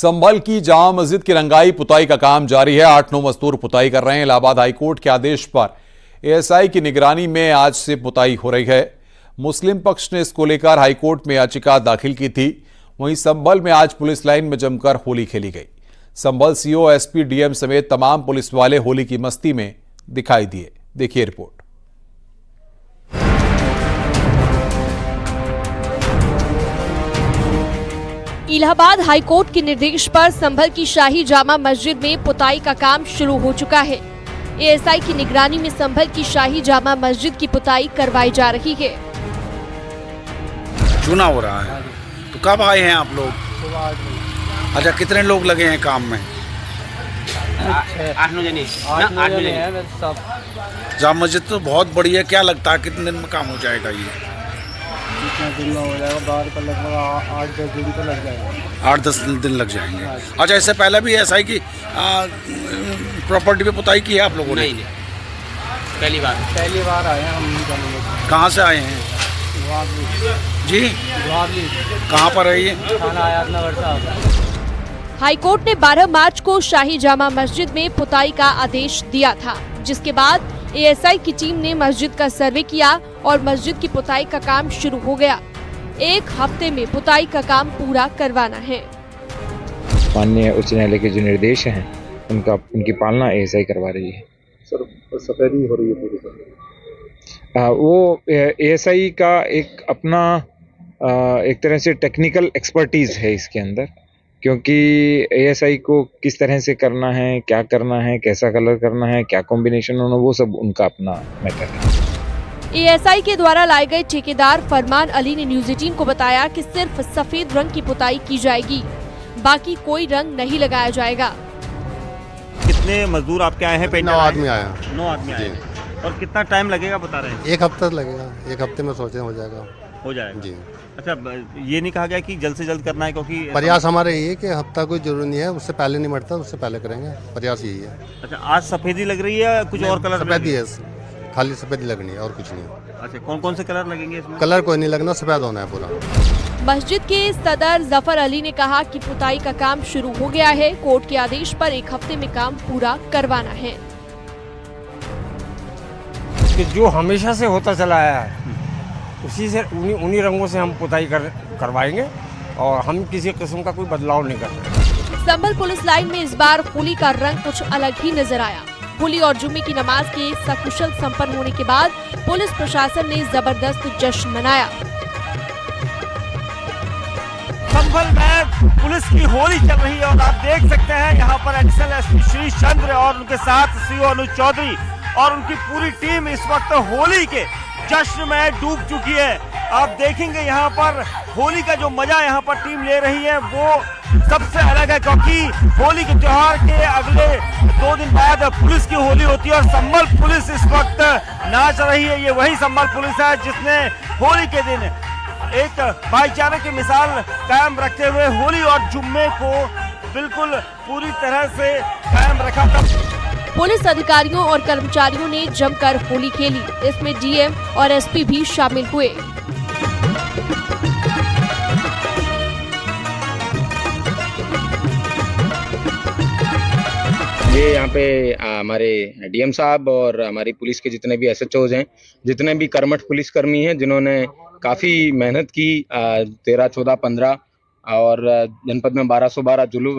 संभल की जामा मस्जिद की रंगाई पुताई का काम जारी है। 8-9 मजदूर पुताई कर रहे हैं। इलाहाबाद हाईकोर्ट के आदेश पर एएसआई की निगरानी में आज से पुताई हो रही है। मुस्लिम पक्ष ने इसको लेकर हाईकोर्ट में याचिका दाखिल की थी। वहीं संभल में आज पुलिस लाइन में जमकर होली खेली गई। संभल सीओ, एसपी, डीएम समेत तमाम पुलिस वाले होली की मस्ती में दिखाई दिए। देखिए रिपोर्ट। इलाहाबाद हाईकोर्ट के निर्देश पर संभल की शाही जामा मस्जिद में पुताई का काम शुरू हो चुका है। एएसआई की निगरानी में संभल की शाही जामा मस्जिद की पुताई करवाई जा रही है। चुनाव हो रहा है तो कब आए हैं आप लोग? अच्छा, कितने लोग लगे हैं काम में? 8-9 जने हैं सब। जामा मस्जिद तो बहुत बड़ी है, क्या लगता है कितने दिन में काम हो जाएगा ये? कितने दिन में हो जाएगा? बाहर का लगभग 8-10 दिन तो लग जाएगा। 8-10 दिन लग जाएंगे। अच्छा, इससे पहले भी एसआई की प्रॉपर्टी पे पुताई की है आप लोगों ने? नहीं, पहली बार आए हैं हम। कहाँ से आए हैं जी? कहाँ पर है ये? थाना आयातनगर साहब। हाईकोर्ट ने 12 मार्च को शाही जामा मस्जिद में पुताई का आदेश दिया था, जिसके बाद एएसआई की टीम ने मस्जिद का सर्वे किया और मस्जिद की पुताई का काम शुरू हो गया। 1 हफ्ते में पुताई का काम पूरा करवाना है। माननीय उच्च न्यायालय के जो निर्देश हैं उनकी पालना एएसआई करवा रही है। सर, सफेदी हो रही है पूरी। वो एएसआई का एक अपना एक तरह से टेक्निकल एक्सपर्टीज है इसके अंदर, क्योंकि एएसआई को किस तरह से करना है, क्या करना है, कैसा कलर करना है, क्या कॉम्बिनेशन होना, वो सब उनका अपना मैटर है। एएसआई के द्वारा लाए गए ठेकेदार फरमान अली ने न्यूज़ 18 को बताया कि सिर्फ सफेद रंग की पुताई की जाएगी, बाकी कोई रंग नहीं लगाया जाएगा। कितने मजदूर आपके आए हैं? 9 आदमी आए हैं। 9 आदमी आए हैं। और कितना टाइम लगेगा बता रहे हैं? 1 हफ्ता लगेगा। 1 हफ्ते में सोचे हो जाएगा जी। अच्छा, ये नहीं कहा गया कि जल्द से जल्द करना है? क्योंकि प्रयास हमारा यही है कि हफ्ता कोई जरूरी नहीं है, उससे पहले नहीं मरता, उससे पहले करेंगे। प्रयास यही है। अच्छा, आज सफेदी लग रही है, कुछ और कलर? सफेदी है, खाली सफेदी लगनी है और कुछ नहीं। अच्छा, कौन कौन से कलर लगेंगे इसमें? कलर कोई नहीं लगना, सफेद होना है पूरा। मस्जिद के सदर जफर अली ने कहा कि पुताई का काम शुरू हो गया है। कोर्ट के आदेश पर 1 हफ्ते में काम पूरा करवाना है। कि जो हमेशा से होता चला आया है उसी से उन्हीं रंगों से हम पुताई करवाएंगे और हम किसी किस्म का कोई बदलाव नहीं करते। संभल पुलिस लाइन में इस बार होली का रंग कुछ अलग ही नजर आया। होली और जुम्मे की नमाज के सकुशल संपन्न होने के बाद पुलिस प्रशासन ने जबरदस्त जश्न मनाया। संभल में पुलिस की होली चल रही है और आप देख सकते हैं यहाँ पर एडिशनल एसपी श्री चंद्र और उनके साथ सीओ अनुज चौधरी और उनकी पूरी टीम इस वक्त होली के जश्न में डूब चुकी है। आप देखेंगे यहाँ पर होली का जो मजा यहाँ पर टीम ले रही है वो सबसे अलग है, क्योंकि होली के त्योहार के अगले 2 दिन बाद पुलिस की होली होती है और संभल पुलिस इस वक्त नाच रही है। ये वही संभल पुलिस है जिसने होली के दिन एक भाईचारे की मिसाल कायम रखते हुए होली और जुम्मे को बिल्कुल पूरी तरह से कायम रखा था। पुलिस अधिकारियों और कर्मचारियों ने जमकर होली खेली। इसमें डीएम और एसपी भी शामिल हुए। ये यहाँ पे हमारे डीएम साहब और हमारी पुलिस के जितने भी एसएचओज हैं, जितने भी कर्मठ पुलिसकर्मी हैं जिन्होंने काफ़ी मेहनत की, 13, 14, 15 और जनपद में 1212 जुलूस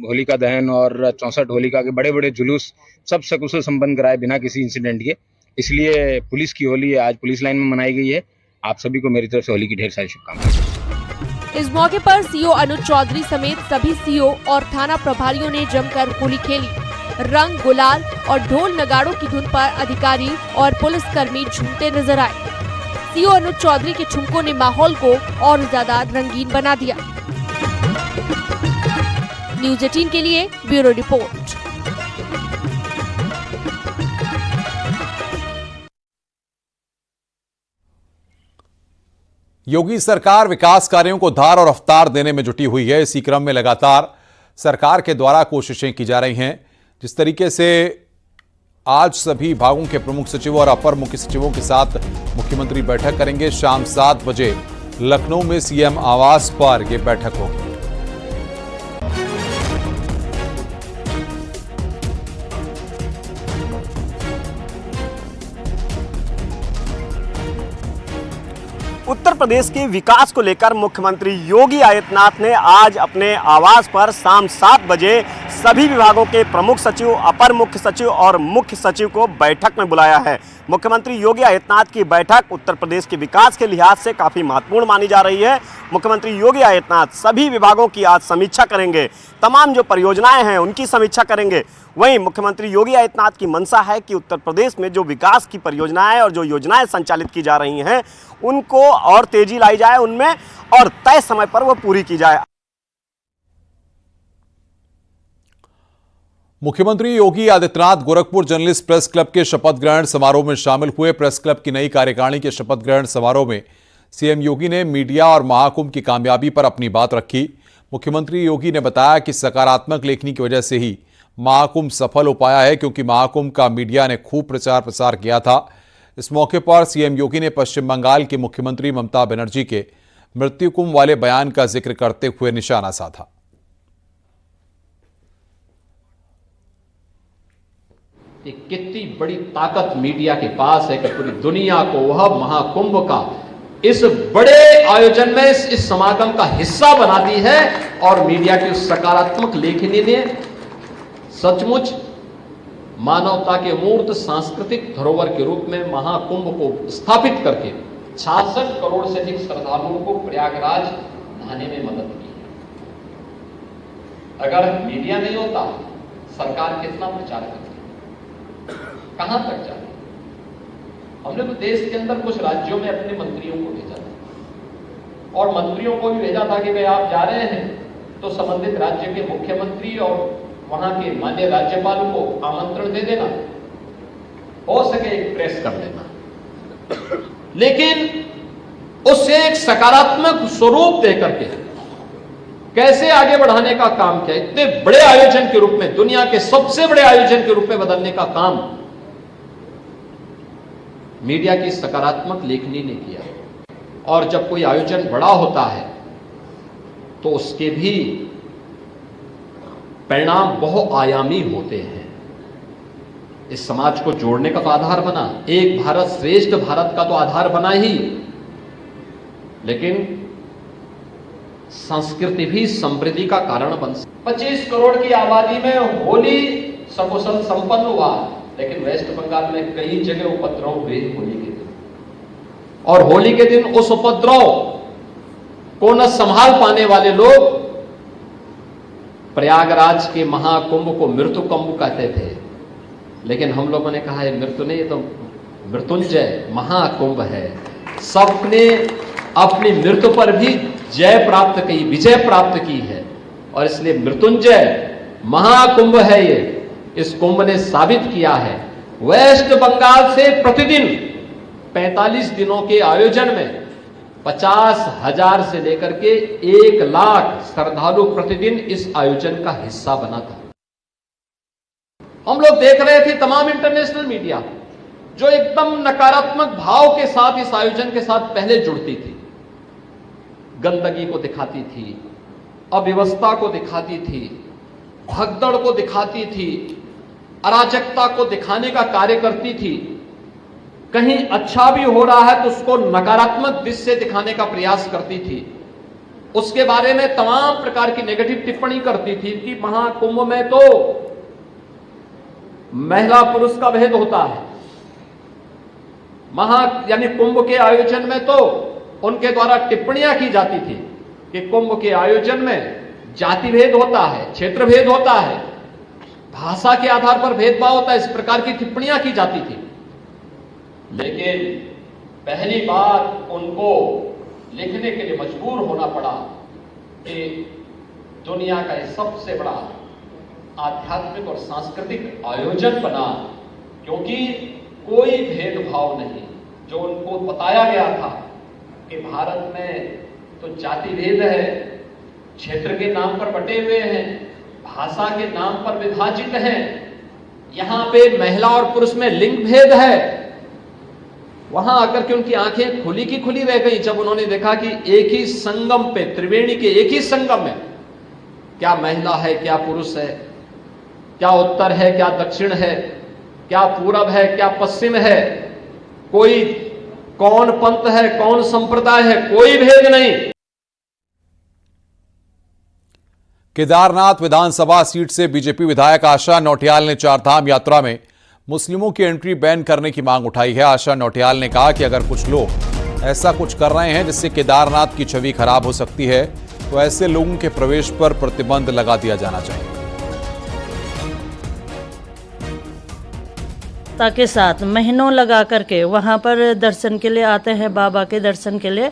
होलिका दहन और 64 होलिका के बड़े बड़े जुलूस सब सकुशल संपन्न कराए बिना किसी इंसिडेंट के। इसलिए पुलिस की होली आज पुलिस लाइन में मनाई गई है। आप सभी को मेरी तरफ से होली की ढेर सारी शुभकामनाएं। इस मौके पर सीओ अनुज चौधरी समेत सभी सीओ और थाना प्रभारियों ने जमकर होली खेली। रंग, गुलाल और ढोल नगाड़ों की धुन पर अधिकारी और पुलिसकर्मी झूमते नजर आए। सीओ अनुज चौधरी के ठुमकों ने माहौल को और ज्यादा रंगीन बना दिया। न्यूज़ 18 के लिए ब्यूरो रिपोर्ट। योगी सरकार विकास कार्यों को धार और रफ्तार देने में जुटी हुई है। इसी क्रम में लगातार सरकार के द्वारा कोशिशें की जा रही हैं। जिस तरीके से आज सभी विभागों के प्रमुख सचिवों और अपर मुख्य सचिवों के साथ मुख्यमंत्री बैठक करेंगे। शाम 7 बजे लखनऊ में सीएम आवास पर यह बैठक होगी। उत्तर प्रदेश के विकास को लेकर मुख्यमंत्री योगी आदित्यनाथ ने आज अपने आवास पर शाम 7 बजे सभी विभागों के प्रमुख सचिव, अपर मुख्य सचिव और मुख्य सचिव को बैठक में बुलाया है। मुख्यमंत्री योगी आदित्यनाथ की बैठक उत्तर प्रदेश के विकास के लिहाज से काफ़ी महत्वपूर्ण मानी जा रही है। मुख्यमंत्री योगी आदित्यनाथ सभी विभागों की आज समीक्षा करेंगे, तमाम जो परियोजनाएं हैं उनकी समीक्षा करेंगे। वहीं मुख्यमंत्री योगी आदित्यनाथ की मंशा है कि उत्तर प्रदेश में जो विकास की परियोजनाएं और जो योजनाएं संचालित की जा रही हैं उनको और तेजी लाई जाए उनमें, और तय समय पर वो पूरी की जाए। मुख्यमंत्री Yogi Adityanath Gorakhpur journalist press club के शपथ ग्रहण समारोह में शामिल हुए। प्रेस क्लब की नई कार्यकारिणी के शपथ ग्रहण समारोह में सीएम योगी ने मीडिया और महाकुंभ की कामयाबी पर अपनी बात रखी। मुख्यमंत्री योगी ने बताया कि सकारात्मक लेखनी की वजह से ही महाकुंभ सफल हो पाया है, क्योंकि महाकुंभ का मीडिया ने खूब प्रचार प्रसार किया था। इस मौके पर सीएम योगी ने पश्चिम बंगाल की मुख्यमंत्री ममता बनर्जी के मृत्यु कुंभ वाले बयान का जिक्र करते हुए निशाना साधा। कितनी बड़ी ताकत मीडिया के पास है कि पूरी दुनिया को वह महाकुंभ का इस बड़े आयोजन में इस समागम का हिस्सा बनाती है। और मीडिया की उस सकारात्मक लेखनी ने सचमुच मानवता के मूर्त सांस्कृतिक धरोहर के रूप में महाकुंभ को स्थापित करके 66 करोड़ से अधिक श्रद्धालुओं को प्रयागराज नहाने में मदद की। अगर मीडिया नहीं होता सरकार कितना प्रचार करती, कहां तक जाती। हमने तो देश के अंदर कुछ राज्यों में अपने मंत्रियों को भेजा था और मंत्रियों को भी भेजा था कि भाई आप जा रहे हैं तो संबंधित राज्य के मुख्यमंत्री और वहां के माननीय राज्यपाल को आमंत्रण दे देना, हो सके एक प्रेस कर लेना, लेकिन उससे एक सकारात्मक स्वरूप देकर के कैसे आगे बढ़ाने का काम किया। इतने बड़े आयोजन के रूप में, दुनिया के सबसे बड़े आयोजन के रूप में बदलने का काम मीडिया की सकारात्मक लेखनी ने किया। और जब कोई आयोजन बड़ा होता है तो उसके भी परिणाम बहुआयामी होते हैं। इस समाज को जोड़ने का तो आधार बना, एक भारत श्रेष्ठ भारत का तो आधार बना ही, लेकिन संस्कृति भी समृद्धि का कारण बन सकती। 25 करोड़ की आबादी में होली सकुशल संपन्न हुआ, लेकिन वेस्ट बंगाल में कई जगह उपद्रव हुए होली के दिन, और होली के दिन उस उपद्रव को न संभाल पाने वाले लोग प्रयागराज के महाकुंभ को मृत्यु कुंभ कहते थे। लेकिन हम लोगों ने कहा है मृत्यु नहीं, ये तो मृत्युंजय महाकुंभ है। सबने अपनी मृत्यु पर भी जय प्राप्त की, विजय प्राप्त की है, और इसलिए मृत्युंजय महाकुंभ है ये। इस कुंभ ने साबित किया है वेस्ट बंगाल से प्रतिदिन 45 दिनों के आयोजन में 50,000 से लेकर के 1 लाख श्रद्धालु प्रतिदिन इस आयोजन का हिस्सा बना था। हम लोग देख रहे थे तमाम इंटरनेशनल मीडिया जो एकदम नकारात्मक भाव के साथ इस आयोजन के साथ पहले जुड़ती थी, गंदगी को दिखाती थी, अव्यवस्था को दिखाती थी, भगदड़ को दिखाती थी, अराजकता को दिखाने का कार्य करती थी। कहीं अच्छा भी हो रहा है तो उसको नकारात्मक दृष्टि से दिखाने का प्रयास करती थी। उसके बारे में तमाम प्रकार की नेगेटिव टिप्पणी करती थी कि महाकुंभ में तो महिला पुरुष का भेद होता है, यानी कुंभ के आयोजन में तो उनके द्वारा टिप्पणियां की जाती थी कि कुंभ के आयोजन में जाति भेद होता है, क्षेत्र भेद होता है, भाषा के आधार पर भेदभाव होता है, इस प्रकार की टिप्पणियां की जाती थी। लेकिन पहली बार उनको लिखने के लिए मजबूर होना पड़ा कि दुनिया का ये सबसे बड़ा आध्यात्मिक और सांस्कृतिक आयोजन बना, क्योंकि कोई भेदभाव नहीं। जो उनको बताया गया था कि भारत में तो जाति भेद है, क्षेत्र के नाम पर बटे हुए हैं, भाषा के नाम पर विभाजित हैं, यहां पे महिला और पुरुष में लिंग भेद है। वहां आकर के उनकी आंखें खुली की खुली रह गई जब उन्होंने देखा कि एक ही संगम पे, त्रिवेणी के एक ही संगम में क्या महिला है, क्या पुरुष है, क्या उत्तर है, क्या दक्षिण है, क्या पूरब है, क्या पश्चिम है, कोई कौन पंथ है, कौन संप्रदाय है, कोई भेद नहीं। केदारनाथ विधानसभा सीट से बीजेपी विधायक आशा नौटियाल ने चारधाम यात्रा में मुस्लिमों की एंट्री बैन करने की मांग उठाई है। आशा नौटियाल ने कहा कि अगर कुछ लोग ऐसा कुछ कर रहे हैं जिससे केदारनाथ की छवि खराब हो सकती है तो ऐसे लोगों के प्रवेश पर प्रतिबंध लगा दिया जाना चाहिए। के साथ महीनों लगा करके वहाँ पर दर्शन के लिए आते हैं, बाबा के दर्शन के लिए,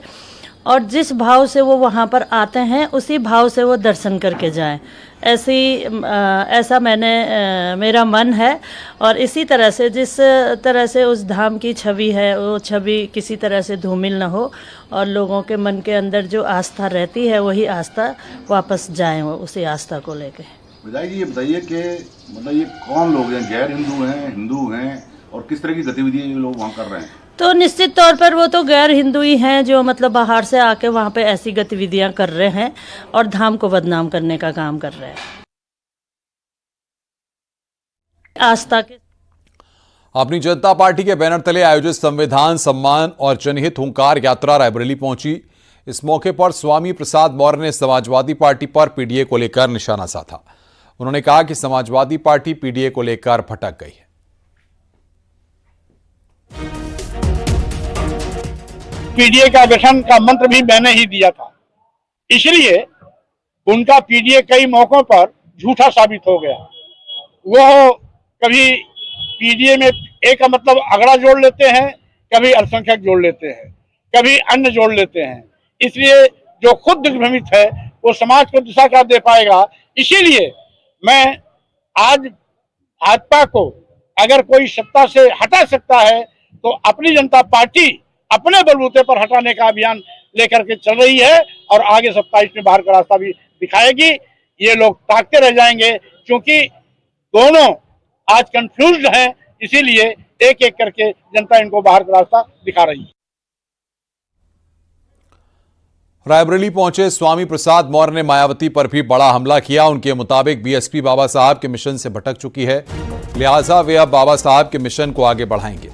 और जिस भाव से वो वहाँ पर आते हैं उसी भाव से वो दर्शन करके जाएं। ऐसा मेरा मन है। और इसी तरह से जिस तरह से उस धाम की छवि है वो छवि किसी तरह से धूमिल न हो और लोगों के मन के अंदर जो आस्था रहती है वही आस्था वापस जाए वो उसी आस्था को लेके। विधायक जी ये बताइए कि मतलब ये कौन लोग हैं, गैर हिंदू हैं, हिंदू हैं, और किस तरह की गतिविधियां ये लोग वहाँ कर रहे हैं? तो निश्चित तौर पर वो तो गैर हिंदू ही हैं जो मतलब बाहर से आके वहाँ पे ऐसी गतिविधियां कर रहे हैं और धाम को बदनाम करने का काम कर रहे हैं। आस्था के अपनी जनता पार्टी के बैनर तले आयोजित संविधान सम्मान और जनहित हुंकार यात्रा रायबरेली पहुंची। इस मौके पर स्वामी प्रसाद मौर्य ने समाजवादी पार्टी पर पीडीए को लेकर निशाना साधा। उन्होंने कहा कि समाजवादी पार्टी पीडीए को लेकर भटक गई है। पीडीए का गठन का मंत्र भी मैंने ही दिया था, इसलिए उनका पीडीए कई मौकों पर झूठा साबित हो गया। वो कभी पीडीए में एक का मतलब अगड़ा जोड़ लेते हैं, कभी अल्पसंख्यक जोड़ लेते हैं, कभी अन्य जोड़ लेते हैं। इसलिए जो खुद दिग्भ्रमित है वो समाज को दिशा क्या दे पाएगा। इसीलिए मैं आज भाजपा को अगर कोई सत्ता से हटा सकता है तो अपनी जनता पार्टी अपने बलबूते पर हटाने का अभियान लेकर के चल रही है और आगे 27 में बाहर का रास्ता भी दिखाएगी। ये लोग ताकते रह जाएंगे क्योंकि दोनों आज कंफ्यूज्ड हैं, इसीलिए एक एक करके जनता इनको बाहर का रास्ता दिखा रही है। रायबरेली पहुंचे स्वामी प्रसाद मौर्य ने मायावती पर भी बड़ा हमला किया। उनके मुताबिक बीएसपी बाबा साहब के मिशन से भटक चुकी है, लिहाजा वे अब बाबा साहब के मिशन को आगे बढ़ाएंगे।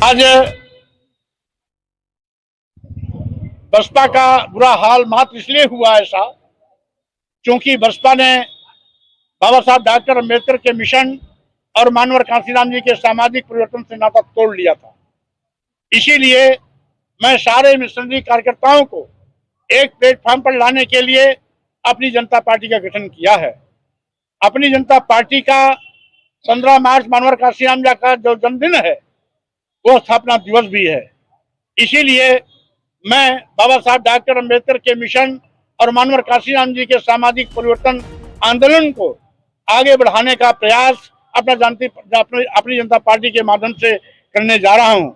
आज बसपा का बुरा हाल मात्र इसलिए हुआ ऐसा क्योंकि बसपा ने बाबा साहब डॉक्टर अम्बेडकर के मिशन और मानवर कांशीराम जी के सामाजिक परिवर्तन से नाता तोड़ लिया था। इसीलिए मैं सारे मिशनरी कार्यकर्ताओं को एक प्लेटफॉर्म पर लाने के लिए अपनी जनता पार्टी का गठन किया है। अपनी जनता पार्टी का 15 मार्च मानवर कांशीराम जी का जो जन्मदिन है वो स्थापना दिवस भी है। इसीलिए मैं बाबा साहब डॉक्टर अम्बेडकर के मिशन और मानवर कांशीराम जी के सामाजिक परिवर्तन आंदोलन को आगे बढ़ाने का प्रयास अपनी जनता पार्टी के माध्यम से करने जा रहा हूं।